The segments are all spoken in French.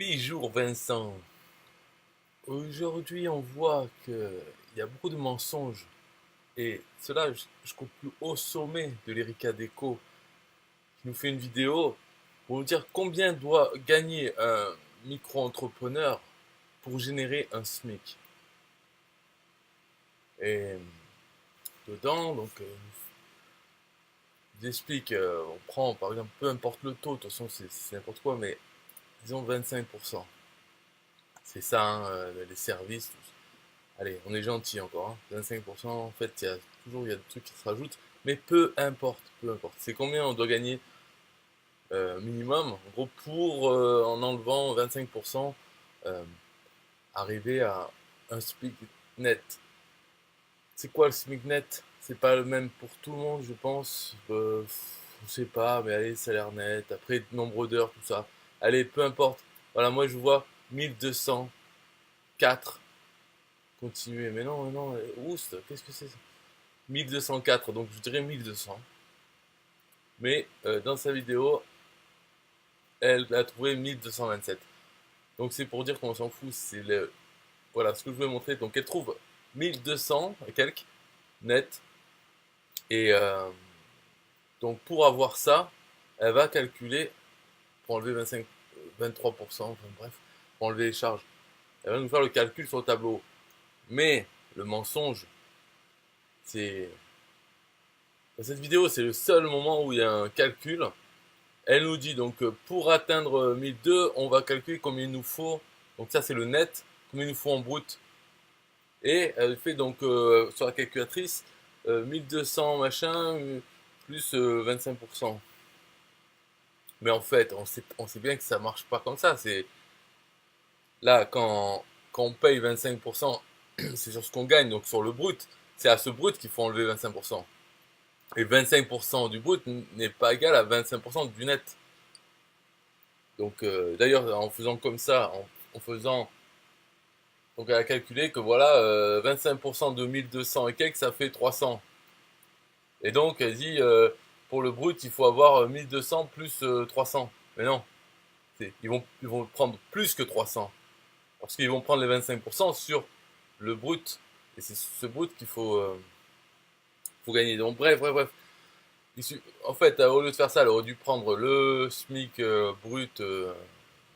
Bonjour Vincent. Aujourd'hui, on voit qu'il y a beaucoup de mensonges et cela je conclus au sommet de l'Erika Deco qui nous fait une vidéo pour nous dire combien doit gagner un micro-entrepreneur pour générer un SMIC. Et dedans, il explique, on prend par exemple, peu importe le taux, de toute façon c'est n'importe quoi, mais disons 25%. C'est ça, hein, les services, tout ça. Allez, on est gentil encore, hein. 25%, en fait, il y a des trucs qui se rajoutent, mais peu importe, peu importe. C'est combien on doit gagner minimum, en gros, pour, en enlevant 25%, euh, arriver à un SMIC net. C'est quoi le SMIC net? C'est pas le même pour tout le monde, je pense. Je sais pas, mais allez, salaire net, après nombre d'heures, tout ça. Allez, peu importe. Voilà, moi je vois 1204. Continuer, mais non, mais non, oust, qu'est-ce que c'est ça? 1204, donc je dirais 1200. Mais dans sa vidéo, elle a trouvé 1227. Donc c'est pour dire qu'on s'en fout, c'est le... Voilà ce que je voulais montrer. Donc elle trouve 1200 et quelques net. Et donc pour avoir ça, elle va calculer, pour enlever 25, 23%, enfin bref, pour enlever les charges. Elle va nous faire le calcul sur le tableau. Mais le mensonge, c'est... Dans cette vidéo, c'est le seul moment où il y a un calcul. Elle nous dit donc pour atteindre 1002, on va calculer combien il nous faut. Donc ça c'est le net, combien il nous faut en brut. Et elle fait donc sur la calculatrice 1200 machin plus 25%. Mais en fait, on sait bien que ça marche pas comme ça. C'est là quand on paye 25%, c'est sur ce qu'on gagne, donc sur le brut. C'est à ce brut qu'il faut enlever 25%. Et 25% du brut n'est pas égal à 25% du net. Donc d'ailleurs, en faisant comme ça, en faisant... Donc elle a calculé que voilà, 25% de 1200 et quelques, ça fait 300. Et donc elle dit, pour le brut, il faut avoir 1200 plus 300. Mais non, ils vont prendre plus que 300. Parce qu'ils vont prendre les 25% sur le brut. Et c'est ce brut qu'il faut gagner. Donc bref. En fait, au lieu de faire ça, elle aurait dû prendre le SMIC brut.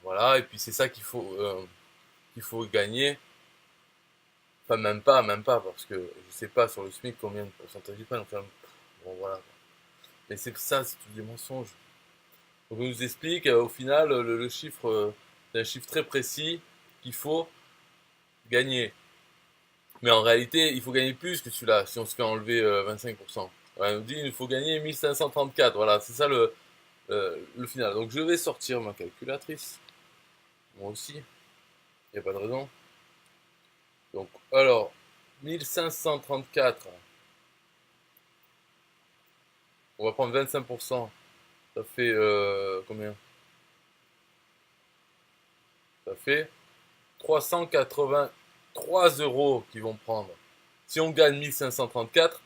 Voilà, et puis c'est ça qu'il faut gagner. Enfin, même pas, parce que je sais pas sur le SMIC combien de pourcentage ils prennent. Enfin, bon, voilà. Mais c'est ça, c'est tout des mensonges. Donc, on nous explique, au final, le chiffre, c'est un chiffre très précis qu'il faut gagner. Mais en réalité, il faut gagner plus que celui-là, si on se fait enlever 25%. Ouais, on nous dit, il faut gagner 1534. Voilà, c'est ça le final. Donc, je vais sortir ma calculatrice. Moi aussi, il n'y a pas de raison. Donc, alors, 1534. On va prendre 25%. Ça fait combien? Ça fait 383 euros qu'ils vont prendre. Si on gagne 1534,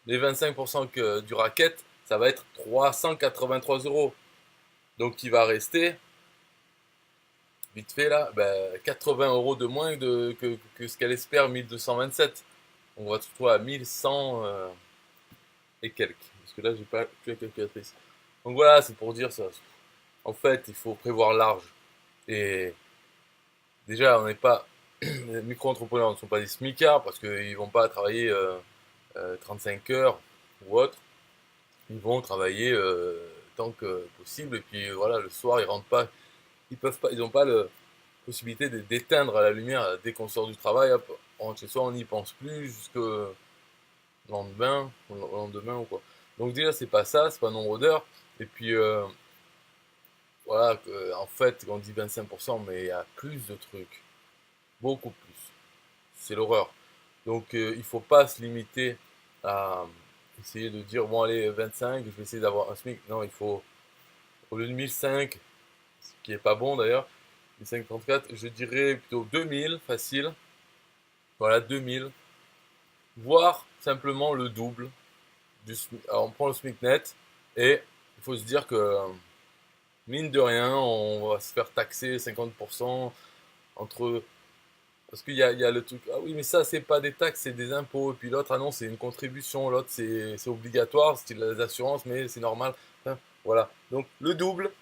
les 25% du racket, ça va être 383 euros. Donc il va rester, vite fait là, 80 euros de moins que ce qu'elle espère, 1227. On va se retrouver à 1100 et quelques. Parce que là, j'ai pas plus la calculatrice. Donc voilà, c'est pour dire ça. En fait, il faut prévoir large. Et déjà, on n'est pas les micro-entrepreneurs ne sont pas des smicards parce qu'ils ne vont pas travailler 35 heures ou autre. Ils vont travailler tant que possible et puis voilà, le soir ils rentrent pas, ils peuvent pas, ils n'ont pas la possibilité d'éteindre la lumière dès qu'on sort du travail. Hop, on rentre chez soi, on n'y pense plus jusqu'au lendemain, au lendemain ou quoi. Donc déjà c'est pas ça, c'est pas nombre d'heures. Et puis voilà, en fait on dit 25%, mais il y a plus de trucs, beaucoup plus. C'est l'horreur. Donc il faut pas se limiter à essayer de dire bon allez 25, je vais essayer d'avoir un SMIC. Non, il faut au lieu de 1005, ce qui est pas bon d'ailleurs, 1534, je dirais plutôt 2000 facile. Voilà 2000, voire simplement le double du SMIC. Alors on prend le SMIC net et il faut se dire que mine de rien, on va se faire taxer 50% entre... Parce qu'il y a le truc, ah oui, mais ça, c'est pas des taxes, c'est des impôts. Et puis l'autre, ah non, c'est une contribution. L'autre, c'est obligatoire, c'est des assurances, mais c'est normal. Enfin, voilà. Donc, le double,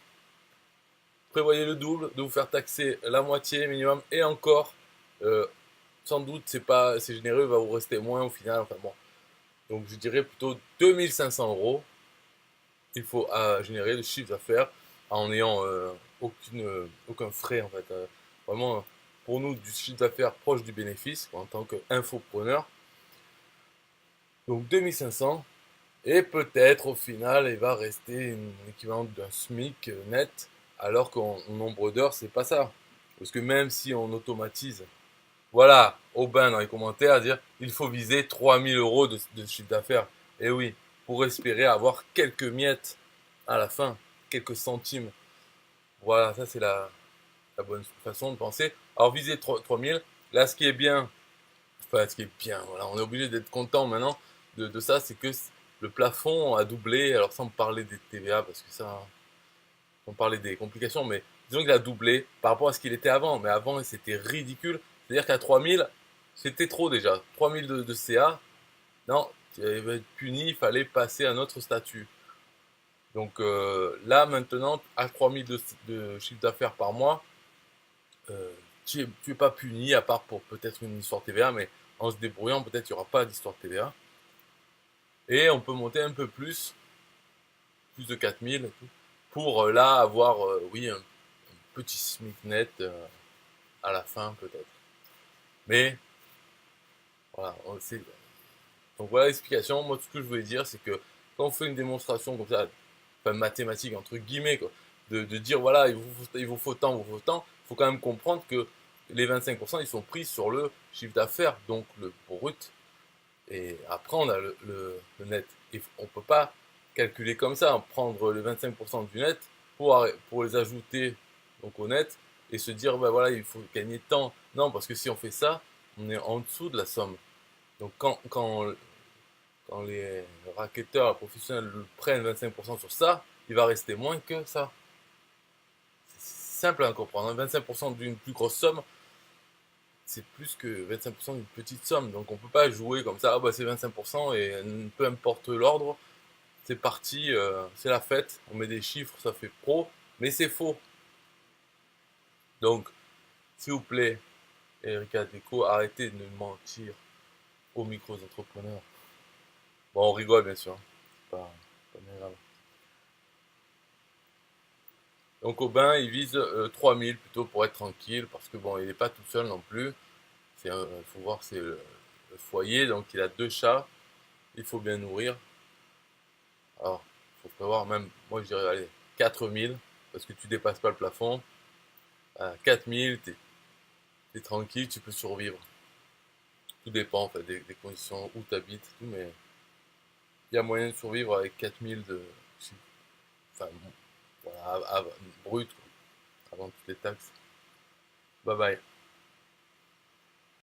prévoyez le double, de vous faire taxer la moitié minimum. Et encore, euh, sans doute, c'est généreux, il va vous rester moins au final. Enfin bon. Donc, je dirais plutôt 2 500 euros. Il faut générer le chiffre d'affaires en n'ayant aucun frais en fait. Vraiment, pour nous, du chiffre d'affaires proche du bénéfice en tant qu'infopreneur. Donc 2500 et peut-être au final il va rester l'équivalent d'un SMIC net alors qu'en nombre d'heures c'est pas ça. Parce que même si on automatise, voilà, Aubin dans les commentaires dire il faut viser 3 000 euros de chiffre d'affaires. Et oui, pour espérer avoir quelques miettes à la fin, quelques centimes. Voilà, ça c'est la bonne façon de penser. Alors viser 3000, là ce qui est bien, enfin ce qui est bien, voilà, on est obligé d'être content maintenant de ça, c'est que le plafond a doublé, alors sans parler des TVA, parce que ça, on parlait des complications, mais disons qu'il a doublé par rapport à ce qu'il était avant, mais avant c'était ridicule, c'est-à-dire qu'à 3000, c'était trop déjà, 3000 de CA, non, tu allais être puni, il fallait passer à un autre statut. Donc là, maintenant, à 3000 de chiffre d'affaires par mois, tu es pas puni, à part pour peut-être une histoire TVA, mais en se débrouillant, peut-être il n'y aura pas d'histoire TVA. Et on peut monter un peu plus de 4000, pour là avoir, oui, un petit SMIC net à la fin peut-être. Mais voilà, donc voilà l'explication. Moi, tout ce que je voulais dire, c'est que quand on fait une démonstration comme ça, enfin mathématique entre guillemets, quoi, de dire voilà, il vous faut tant, il faut quand même comprendre que les 25% ils sont pris sur le chiffre d'affaires, donc le brut. Et après, on a le net. Et on ne peut pas calculer comme ça, prendre les 25% du net pour les ajouter donc au net et se dire, ben voilà, il faut gagner tant. Non, parce que si on fait ça, on est en dessous de la somme. Donc quand les racketteurs professionnels prennent 25% sur ça, il va rester moins que ça. C'est simple à comprendre. 25% d'une plus grosse somme, c'est plus que 25% d'une petite somme. Donc on peut pas jouer comme ça, ah bah c'est 25% et peu importe l'ordre, c'est parti, c'est la fête, on met des chiffres, ça fait pro, mais c'est faux. Donc, s'il vous plaît, Erika Deco, arrêtez de mentir aux micro-entrepreneurs. Bon, on rigole bien sûr, c'est pas bien grave. Donc Aubin, il vise 3000 plutôt pour être tranquille, parce que bon, il n'est pas tout seul non plus. Il faut voir, c'est le foyer, donc il a 2 chats, il faut bien nourrir. Alors, il faut prévoir même, moi je dirais, allez, 4000, parce que tu dépasses pas le plafond. À 4000, t'es tranquille, tu peux survivre. Tout dépend en fait, des conditions où tu habites, tout, mais il y a moyen de survivre avec 4000 de. Enfin, bon, voilà, brut, quoi, avant toutes les taxes. Bye bye.